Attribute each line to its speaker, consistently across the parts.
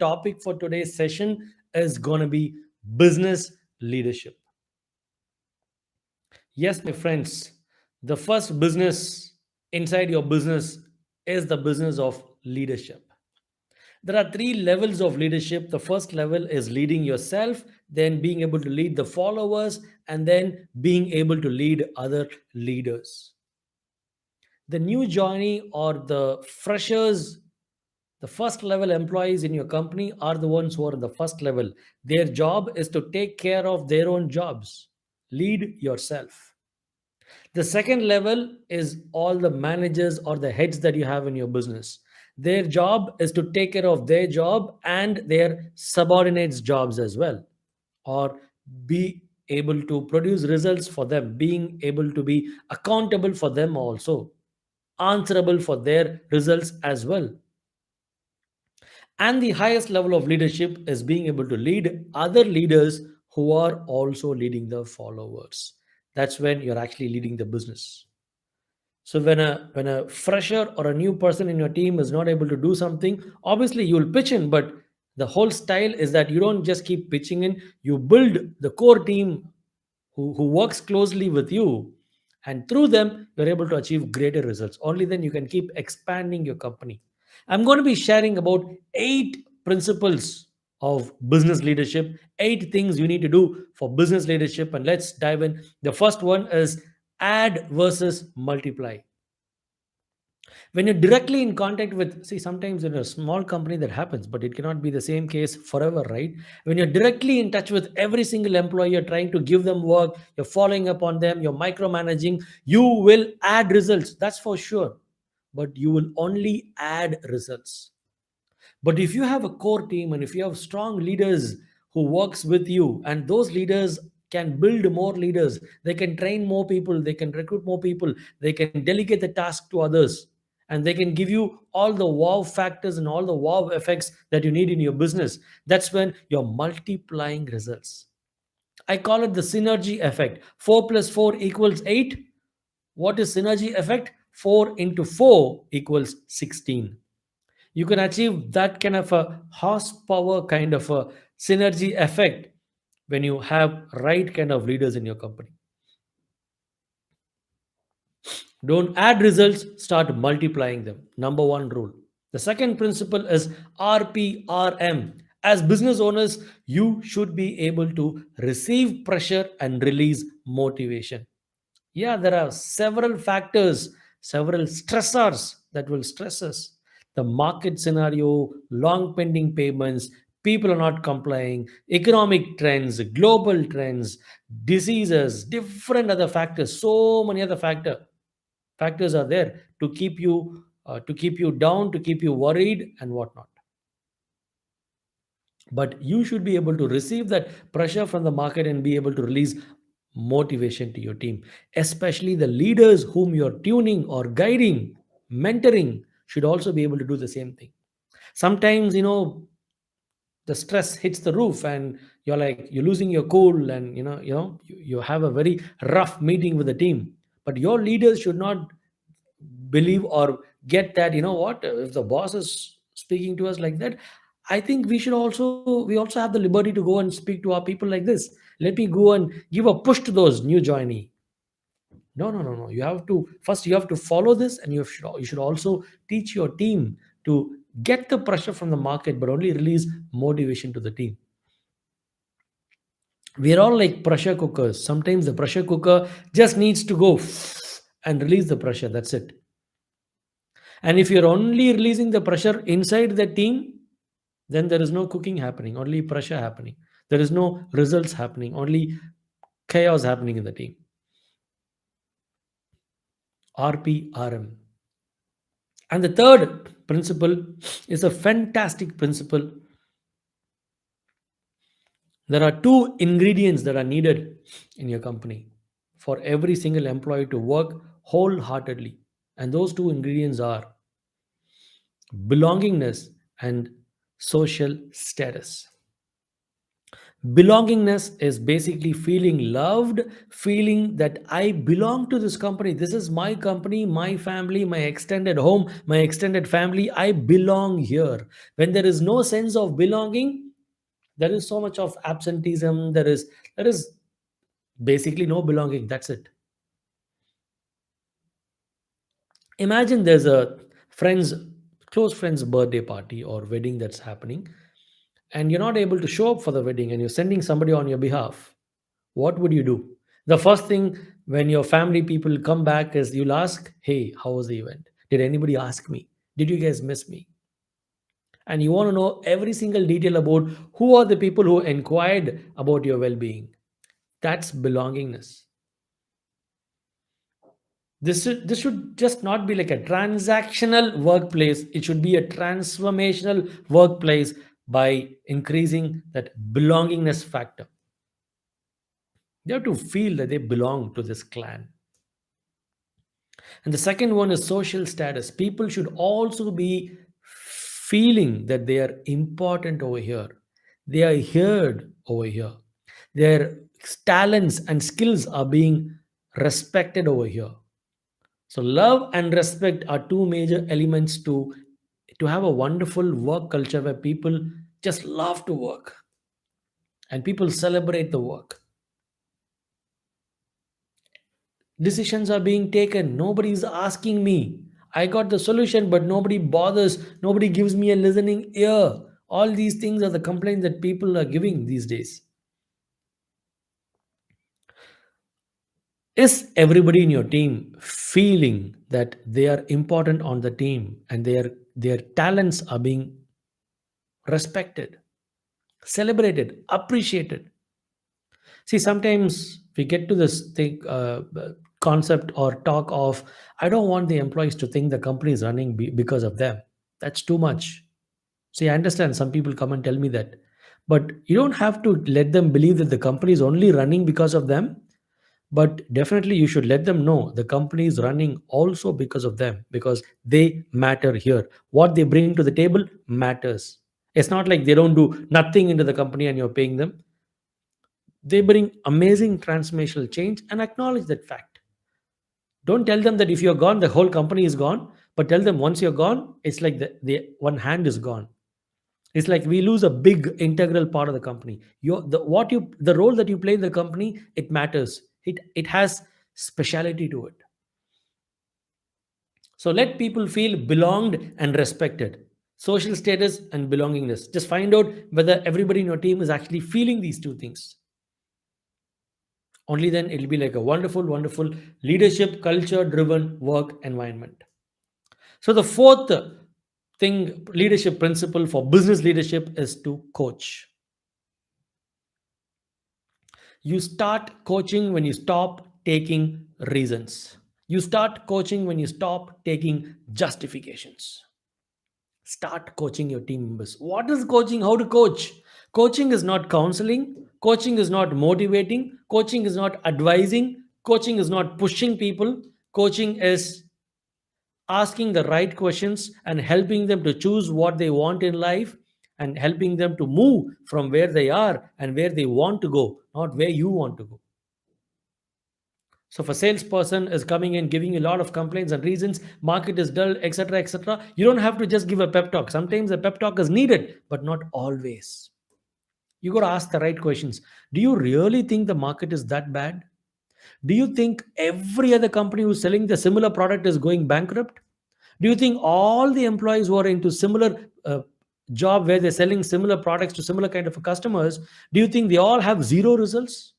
Speaker 1: topic for today's session is going to be business leadership. Yes, my friends, the first business inside your business is the business of leadership. There are three levels of leadership. The first level is leading yourself, then being able to lead the followers, and then being able to lead other leaders. The new joinee or the freshers, the first level employees in your company are the ones who are in the first level. Their job is to take care of their own jobs. Lead yourself. The second level is all the managers or the heads that you have in your business. Their job is to take care of their job and their subordinates' jobs as well, or be able to produce results for them, being able to be accountable for them also, answerable for their results as well. And the highest level of leadership is being able to lead other leaders who are also leading the followers. That's when you're actually leading the business. So when a fresher or a new person in your team is not able to do something, obviously you'll pitch in, but the whole style is that you don't just keep pitching in, you build the core team who works closely with you, and through them you're able to achieve greater results. Only then you can keep expanding your company. I'm going to be sharing about 8 principles of business leadership, 8 things you need to do for business leadership, and let's dive in. The first one is add versus multiply. When you're directly in contact with, see, sometimes in a small company that happens, but it cannot be the same case forever, right? When you're directly in touch with every single employee, you're trying to give them work, you're following up on them, you're micromanaging, you will add results, that's for sure, but you will only add results. But if you have a core team and if you have strong leaders who works with you, and those leaders can build more leaders, they can train more people, they can recruit more people, they can delegate the task to others, and they can give you all the wow factors and all the wow effects that you need in your business. That's when you're multiplying results. I call it the synergy effect. 4 plus 4 equals 8. What is synergy effect? 4 into 4 equals 16. You can achieve that kind of a horsepower kind of a synergy effect when you have right kind of leaders in your company. Don't add results, start multiplying them. Number one rule. The second principle is RPRM. As business owners, you should be able to receive pressure and release motivation. Yeah, there are several factors, several stressors that will stress us. The market scenario, long pending payments, people are not complying, economic trends, global trends, diseases, different other factors, so many other factors are there to keep you down, to keep you worried and whatnot. But you should be able to receive that pressure from the market and be able to release motivation to your team, especially the leaders whom you're tuning or guiding, mentoring should also be able to do the same thing. Sometimes, the stress hits the roof and you're losing your cool, and you have a very rough meeting with the team, but your leaders should not believe or get that, what, if the boss is speaking to us like that, I think we also have the liberty to go and speak to our people like this. Let me go and give a push to those new joinee. No, no, no, no, you have to follow this, and you should also teach your team to get the pressure from the market but only release motivation to the team. We're all like pressure cookers. Sometimes the pressure cooker just needs to go and release the pressure, that's it. And if you're only releasing the pressure inside the team, then there is no cooking happening, only pressure happening. There is no results happening, only chaos happening in the team. RPRM. And the third principle is a fantastic principle. There are two ingredients that are needed in your company for every single employee to work wholeheartedly. And those two ingredients are belongingness and social status. Belongingness is basically feeling loved, feeling that I belong to this company. This is my company, my family, my extended home, my extended family. I belong here. When there is no sense of belonging, there is so much of absenteeism. There is basically no belonging. That's it. Imagine there's a friend's close friend's birthday party or wedding that's happening, and you're not able to show up for the wedding, and you're sending somebody on your behalf. What would you do? The first thing when your family people come back is you'll ask, hey, how was the event? Did anybody ask me? Did you guys miss me? And you want to know every single detail about who are the people who inquired about your well-being. That's belongingness. This should just not be like a transactional workplace. It should be a transformational workplace by increasing that belongingness factor. They have to feel that they belong to this clan. And the second one is social status. People should also be feeling that they are important over here. They are heard over here. Their talents and skills are being respected over here. So love and respect are two major elements to have a wonderful work culture where people just love to work and people celebrate the work. Decisions are being taken. Nobody is asking me. I got the solution, but nobody bothers. Nobody gives me a listening ear. All these things are the complaints that people are giving these days. Is everybody in your team feeling that they are important on the team and their talents are being respected, celebrated, appreciated? See, sometimes we get to this thing, concept or talk of, I don't want the employees to think the company is running because of them. That's too much. See, I understand some people come and tell me that. But you don't have to let them believe that the company is only running because of them. But definitely, you should let them know the company is running also because of them, because they matter here. What they bring to the table matters. It's not like they don't do nothing into the company and you're paying them. They bring amazing transformational change, and acknowledge that fact. Don't tell them that if you're gone, the whole company is gone, but tell them once you're gone, it's like the one hand is gone. It's like we lose a big integral part of the company. The role that you play in the company, it matters. It has speciality to it. So let people feel belonged and respected. Social status and belongingness. Just find out whether everybody in your team is actually feeling these two things. Only then it'll be like a wonderful, wonderful leadership, culture driven work environment. So, the fourth thing, leadership principle for business leadership is to coach. You start coaching when you stop taking reasons. You start coaching when you stop taking justifications. Start coaching your team members. What is coaching? How to coach? Coaching is not counseling. Coaching is not motivating. Coaching is not advising. Coaching is not pushing people. Coaching is asking the right questions and helping them to choose what they want in life and helping them to move from where they are and where they want to go, not where you want to go. So if a salesperson is coming in giving you a lot of complaints and reasons, market is dull, etc., etc., you don't have to just give a pep talk. Sometimes a pep talk is needed, but not always. You got to ask the right questions. Do you really think the market is that bad? Do you think every other company who's selling the similar product is going bankrupt? Do you think all the employees who are into similar job where they're selling similar products to similar kind of customers, do you think they all have zero results?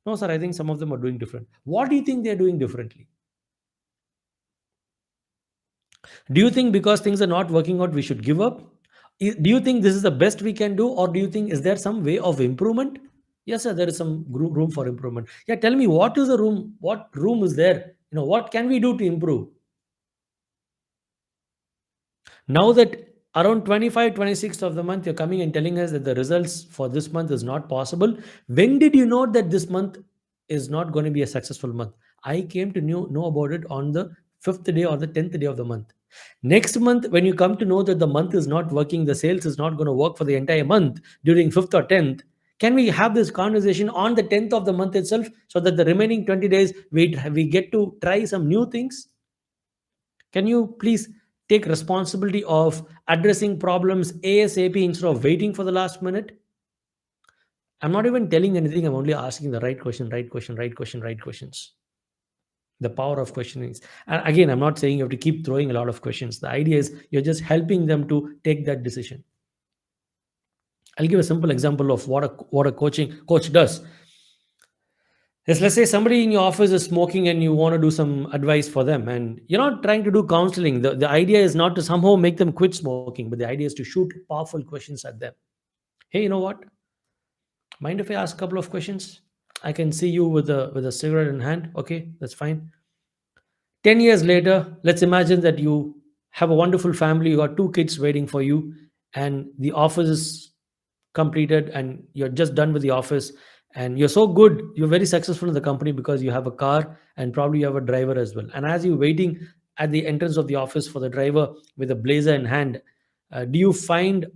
Speaker 1: No, sir, I think some of them are doing different. What do you think they're doing differently? Do you think because things are not working out, we should give up? Do you think this is the best we can do? Or do you think, is there some way of improvement? Yes, sir, there is some room for improvement. Yeah, tell me, what is the room? What room is there? What can we do to improve? Now that around 25, 26th of the month, you're coming and telling us that the results for this month is not possible. When did you know that this month is not going to be a successful month? I came to know about it on the 5th day or the 10th day of the month. Next month, when you come to know that the month is not working, the sales is not going to work for the entire month during 5th or 10th, Can we have this conversation on the 10th of the month itself, so that the remaining 20 days we get to try some new things? Can you please take responsibility of addressing problems ASAP instead of waiting for the last minute? I'm not even telling anything, I'm only asking the right question, right question, right question, right questions. The power of questioning is, and again, I'm not saying you have to keep throwing a lot of questions. The idea is you're just helping them to take that decision. I'll give a simple example of what a coaching coach does. Yes, let's say somebody in your office is smoking and you want to do some advice for them, and you're not trying to do counseling. The idea is not to somehow make them quit smoking, but the idea is to shoot powerful questions at them. Hey, you know what? Mind if I ask a couple of questions? I can see you with a cigarette in hand. Okay, that's fine. 10 years later, let's imagine that you have a wonderful family, you got two kids waiting for you, and the office is completed, and you're just done with the office, and you're so good, you're very successful in the company because you have a car and probably you have a driver as well. And as you're waiting at the entrance of the office for the driver with a blazer in hand, do you find,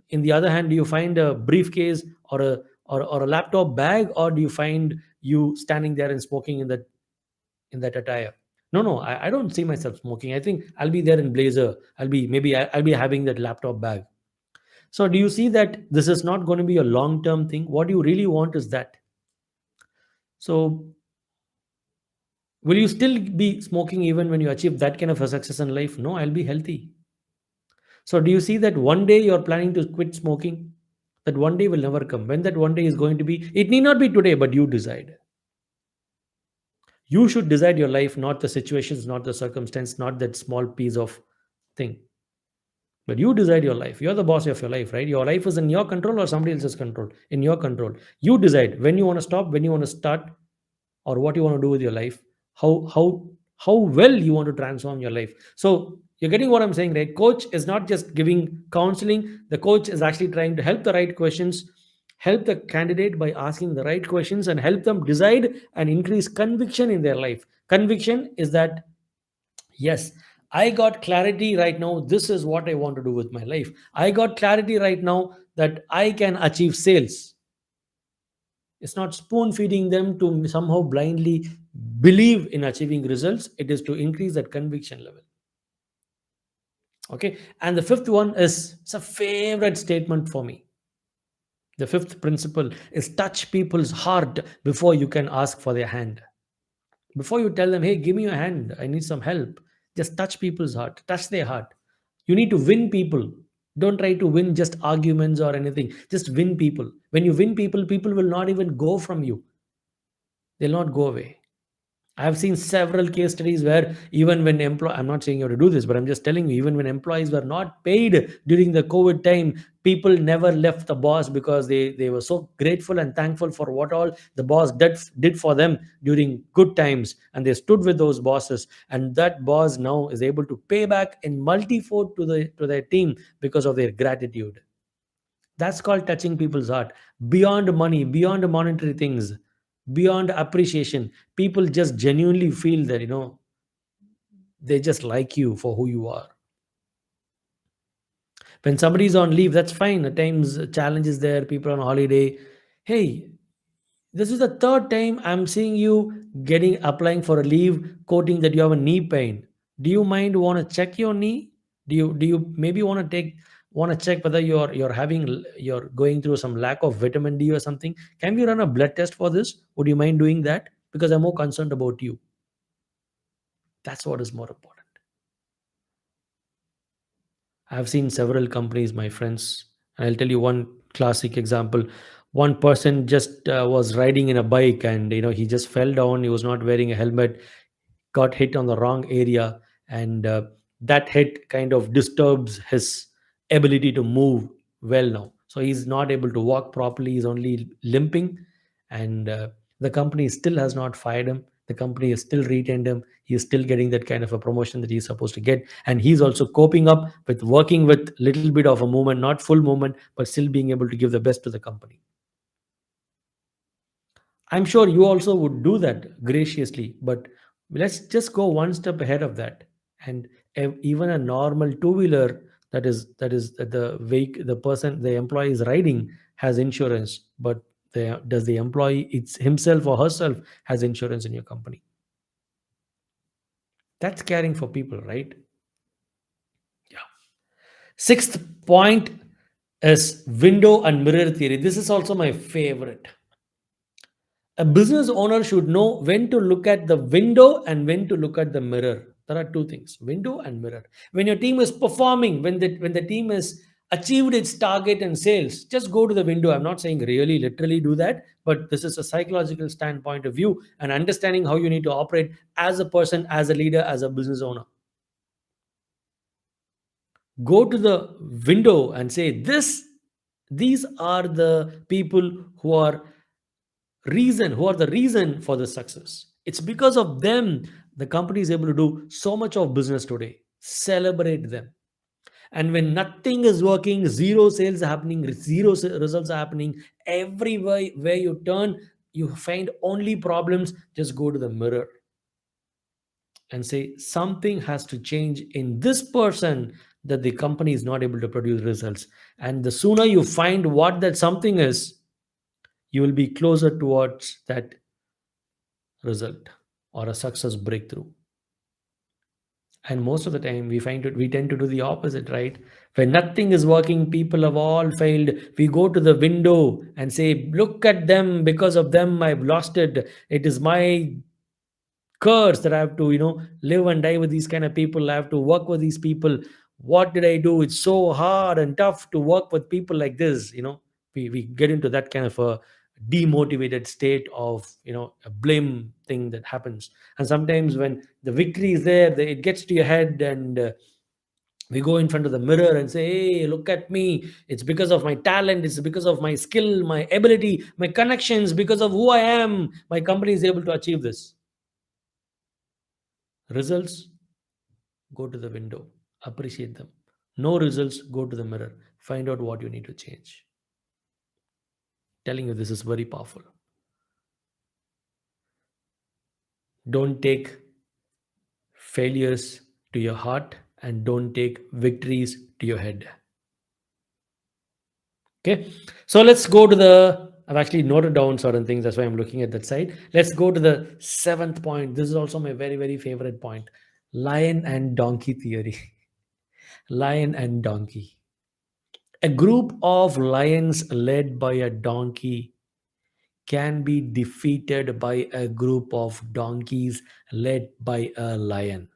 Speaker 1: in the other hand, do you find a briefcase or a laptop bag, or do you find you standing there and smoking in that attire? No, no, I don't see myself smoking. I think I'll be there in blazer. I'll be having that laptop bag. So do you see that this is not going to be a long term thing? What you really want is that. So will you still be smoking even when you achieve that kind of a success in life? No, I'll be healthy. So do you see that one day you're planning to quit smoking? That one day will never come. When that one day is going to be, it need not be today, but you decide. You should decide your life, not the situations, not the circumstance, not that small piece of thing. But you decide your life. You're the boss of your life, right? Your life is in your control or somebody else's control. In your control. You decide when you want to stop, when you want to start, or what you want to do with your life. How well you want to transform your life. So you're getting what I'm saying, right? Coach is not just giving counseling. The coach is actually trying to help the right questions, help the candidate by asking the right questions, and help them decide and increase conviction in their life. Conviction is that, yes, I got clarity right now. This is what I want to do with my life. I got clarity right now that I can achieve sales. It's not spoon feeding them to somehow blindly believe in achieving results. It is to increase that conviction level. Okay. And the fifth one is, it's a favorite statement for me. The fifth principle is touch people's heart before you can ask for their hand. Before you tell them, hey, give me your hand, I need some help, just touch people's heart, touch their heart. You need to win people. Don't try to win just arguments or anything. Just win people. When you win people, people will not even go from you, they'll not go away. I've seen several case studies where even when I'm not saying you have to do this, but I'm just telling you, even when employees were not paid during the COVID time, people never left the boss because they were so grateful and thankful for what all the boss did for them during good times. And they stood with those bosses. And that boss now is able to pay back in multifold to their team because of their gratitude. That's called touching people's heart. Beyond money, beyond monetary things, beyond appreciation, people just genuinely feel that, they just like you for who you are. When somebody's on leave, that's fine. At times, challenge is there, people on holiday. Hey, this is the third time I'm seeing you getting applying for a leave, quoting that you have a knee pain. Do you mind want to check your knee? Do you maybe want to check whether you're going through some lack of vitamin D or something? Can we run a blood test for this? Would you mind doing that? Because I'm more concerned about you. That's what is more important. I've seen several companies, my friends. I'll tell you one classic example. One person just was riding in a bike, and he just fell down. He was not wearing a helmet, got hit on the wrong area, and that hit kind of disturbs his ability to move well now. So he's not able to walk properly. He's only limping, and the company still has not fired him. The company has still retained him. He is still getting that kind of a promotion that he's supposed to get, and he's also coping up with working with little bit of a movement, not full movement, but still being able to give the best to the company. I'm sure you also would do that graciously, but let's just go one step ahead of that. And even a normal two wheeler, That the vehicle, the person, the employee is riding has insurance, but does the employee it's himself or herself has insurance in your company? That's caring for people, right? Yeah. Sixth point is window and mirror theory. This is also my favorite. A business owner should know when to look at the window and when to look at the mirror. There are two things: window and mirror. When your team is performing, when the team has achieved its target and sales, just go to the window. I'm not saying really literally do that, but this is a psychological standpoint of view and understanding how you need to operate as a person, as a leader, as a business owner. Go to the window and say, these are the people who are the reason for the success. It's because of them the company is able to do so much of business today. Celebrate them. And when nothing is working, zero sales happening, zero results are happening, everywhere where you turn, you find only problems, just go to the mirror and say something has to change in this person, that the company is not able to produce results. And the sooner you find what that something is, you will be closer towards that result or a success breakthrough. And most of the time we tend to do the opposite, right? When nothing is working, people have all failed, we go to the window and say, look at them, because of them I've lost it. It is my curse that I have to, live and die with these kind of people. I have to work with these people. What did I do? It's so hard and tough to work with people like this. We get into that kind of a demotivated state of, a blame thing that happens. And sometimes when the victory is there, it gets to your head, and we go in front of the mirror and say, hey, look at me. It's because of my talent. It's because of my skill, my ability, my connections, because of who I am. My company is able to achieve this. Results, go to the window, appreciate them. No results, go to the mirror, find out what you need to change. Telling you, this is very powerful. Don't take failures to your heart, and don't take victories to your head. Okay, so let's go to the. I've actually noted down certain things, that's why I'm looking at that side. Let's go to the seventh point. This is also my very, very favorite point: lion and donkey theory. Lion and donkey. A group of lions led by a donkey can be defeated by a group of donkeys led by a lion.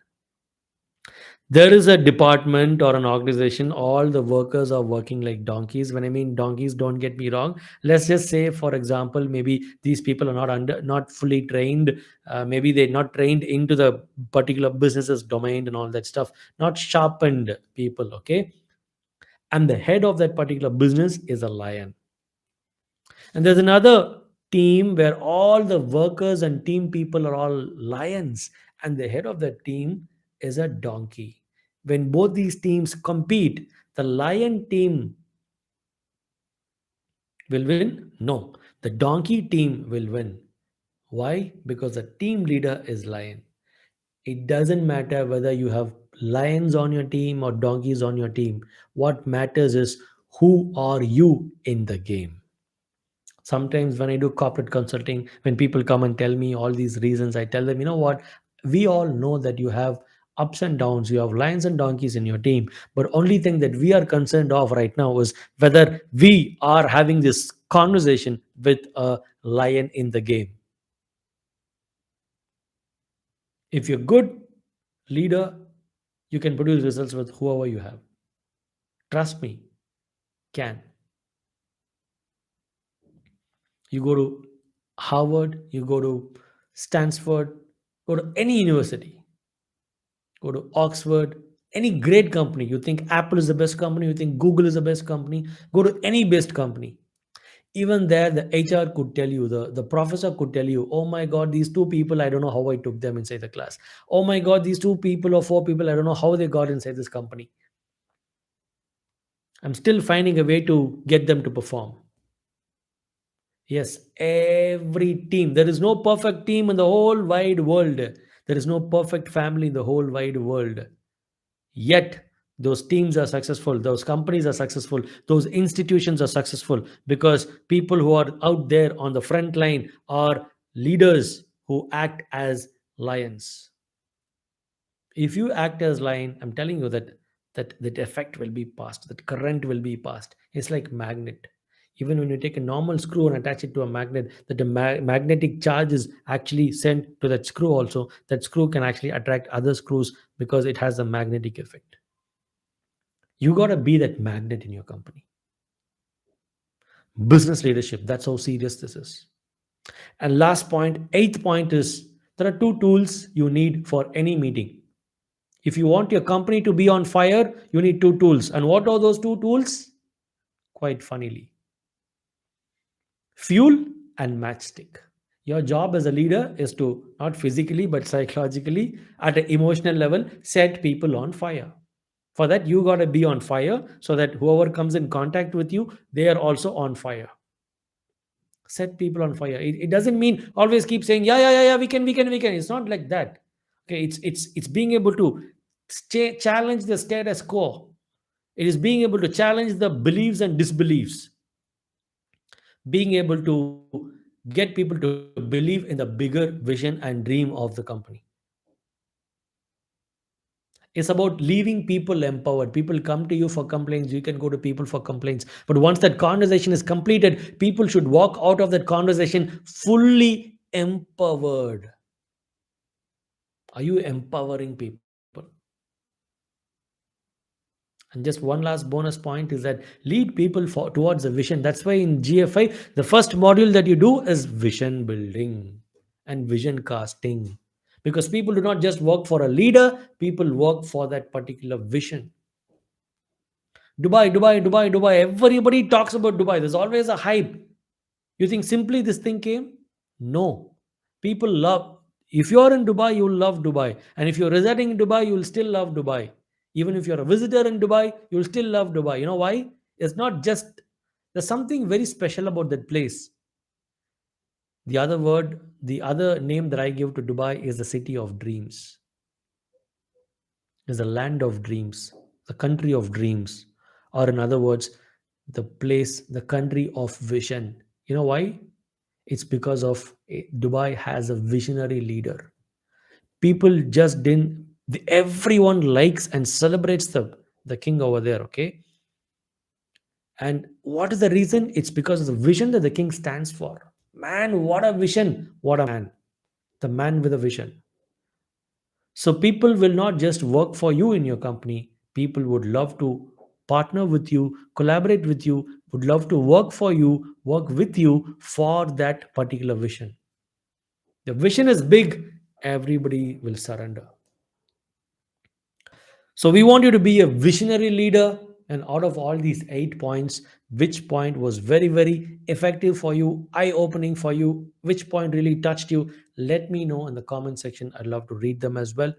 Speaker 1: There is a department or an organization, all the workers are working like donkeys. When I mean donkeys, don't get me wrong. Let's just say, for example, maybe these people are not fully trained. Maybe they're not trained into the particular business's domain and all that stuff. Not sharpened people, okay? And the head of that particular business is a lion. And there's another team where all the workers and team people are all lions, and the head of the team is a donkey. When both these teams compete, the lion team will win? No, the donkey team will win. Why? Because the team leader is lion. It doesn't matter whether you have lions on your team or donkeys on your team. What matters is, who are you in the game? Sometimes when I do corporate consulting, when people come and tell me all these reasons, I tell them, you know what, we all know that you have ups and downs, you have lions and donkeys in your team, but only thing that we are concerned of right now is whether we are having this conversation with a lion in the game. If you're good leader, you can produce results with whoever you have. Trust me, can. You go to Harvard, you go to Stanford, go to any university, go to Oxford, any great company. You think Apple is the best company, you think Google is the best company, go to any best company. Even there, the HR could tell you, the professor could tell you, oh my God, these two people, I don't know how I took them inside the class. Oh my God, these two people or four people, I don't know how they got inside this company. I'm still finding a way to get them to perform. Yes, every team. There is no perfect team in the whole wide world. There is no perfect family in the whole wide world. Yet, those teams are successful, those companies are successful, those institutions are successful because people who are out there on the front line are leaders who act as lions. If you act as lion, I'm telling you that effect will be passed, that current will be passed. It's like magnet. Even when you take a normal screw and attach it to a magnet, that the magnetic charge is actually sent to that screw also. That screw can actually attract other screws because it has a magnetic effect. You got to be that magnet in your company. Business leadership, that's how serious this is. And last point, eighth point is there are two tools you need for any meeting. If you want your company to be on fire, you need two tools. And what are those two tools? Quite funnily, fuel and matchstick. Your job as a leader is to not physically but psychologically, at an emotional level, set people on fire. For that, you got to be on fire so that whoever comes in contact with you, they are also on fire. Set people on fire. It doesn't mean always keep saying, yeah, yeah, yeah, yeah, we can. It's not like that. Okay, it's being able to challenge the status quo. It is being able to challenge the beliefs and disbeliefs, being able to get people to believe in the bigger vision and dream of the company. It's about leaving people empowered. People come to you for complaints. You can go to people for complaints. But once that conversation is completed, people should walk out of that conversation fully empowered. Are you empowering people? And just one last bonus point is that lead people towards a vision. That's why in GFI, the first module that you do is vision building and vision casting. Because people do not just work for a leader, people work for that particular vision. Dubai, Dubai, Dubai, Dubai. Everybody talks about Dubai. There's always a hype. You think simply this thing came? No. People love. If you're in Dubai, you'll love Dubai. And if you're residing in Dubai, you'll still love Dubai. Even if you're a visitor in Dubai, you'll still love Dubai. You know why? It's not just, there's something very special about that place. The other name that I give to Dubai is the city of dreams, is the land of dreams, the country of dreams, or in other words, the place, the country of vision. You know why? It's because of Dubai has a visionary leader. People just didn't, everyone likes and celebrates the king over there, okay? And what is the reason? It's because of the vision that the king stands for. Man, what a vision! What a man! The man with a vision. So people will not just work for you in your company. People would love to partner with you, collaborate with you, would love to work for you, work with you for that particular vision. The vision is big, everybody will surrender. So we want you to be a visionary leader. And out of all these 8 points, which point was very, very effective for you, eye opening for you, which point really touched you? Let me know in the comment section. I'd love to read them as well.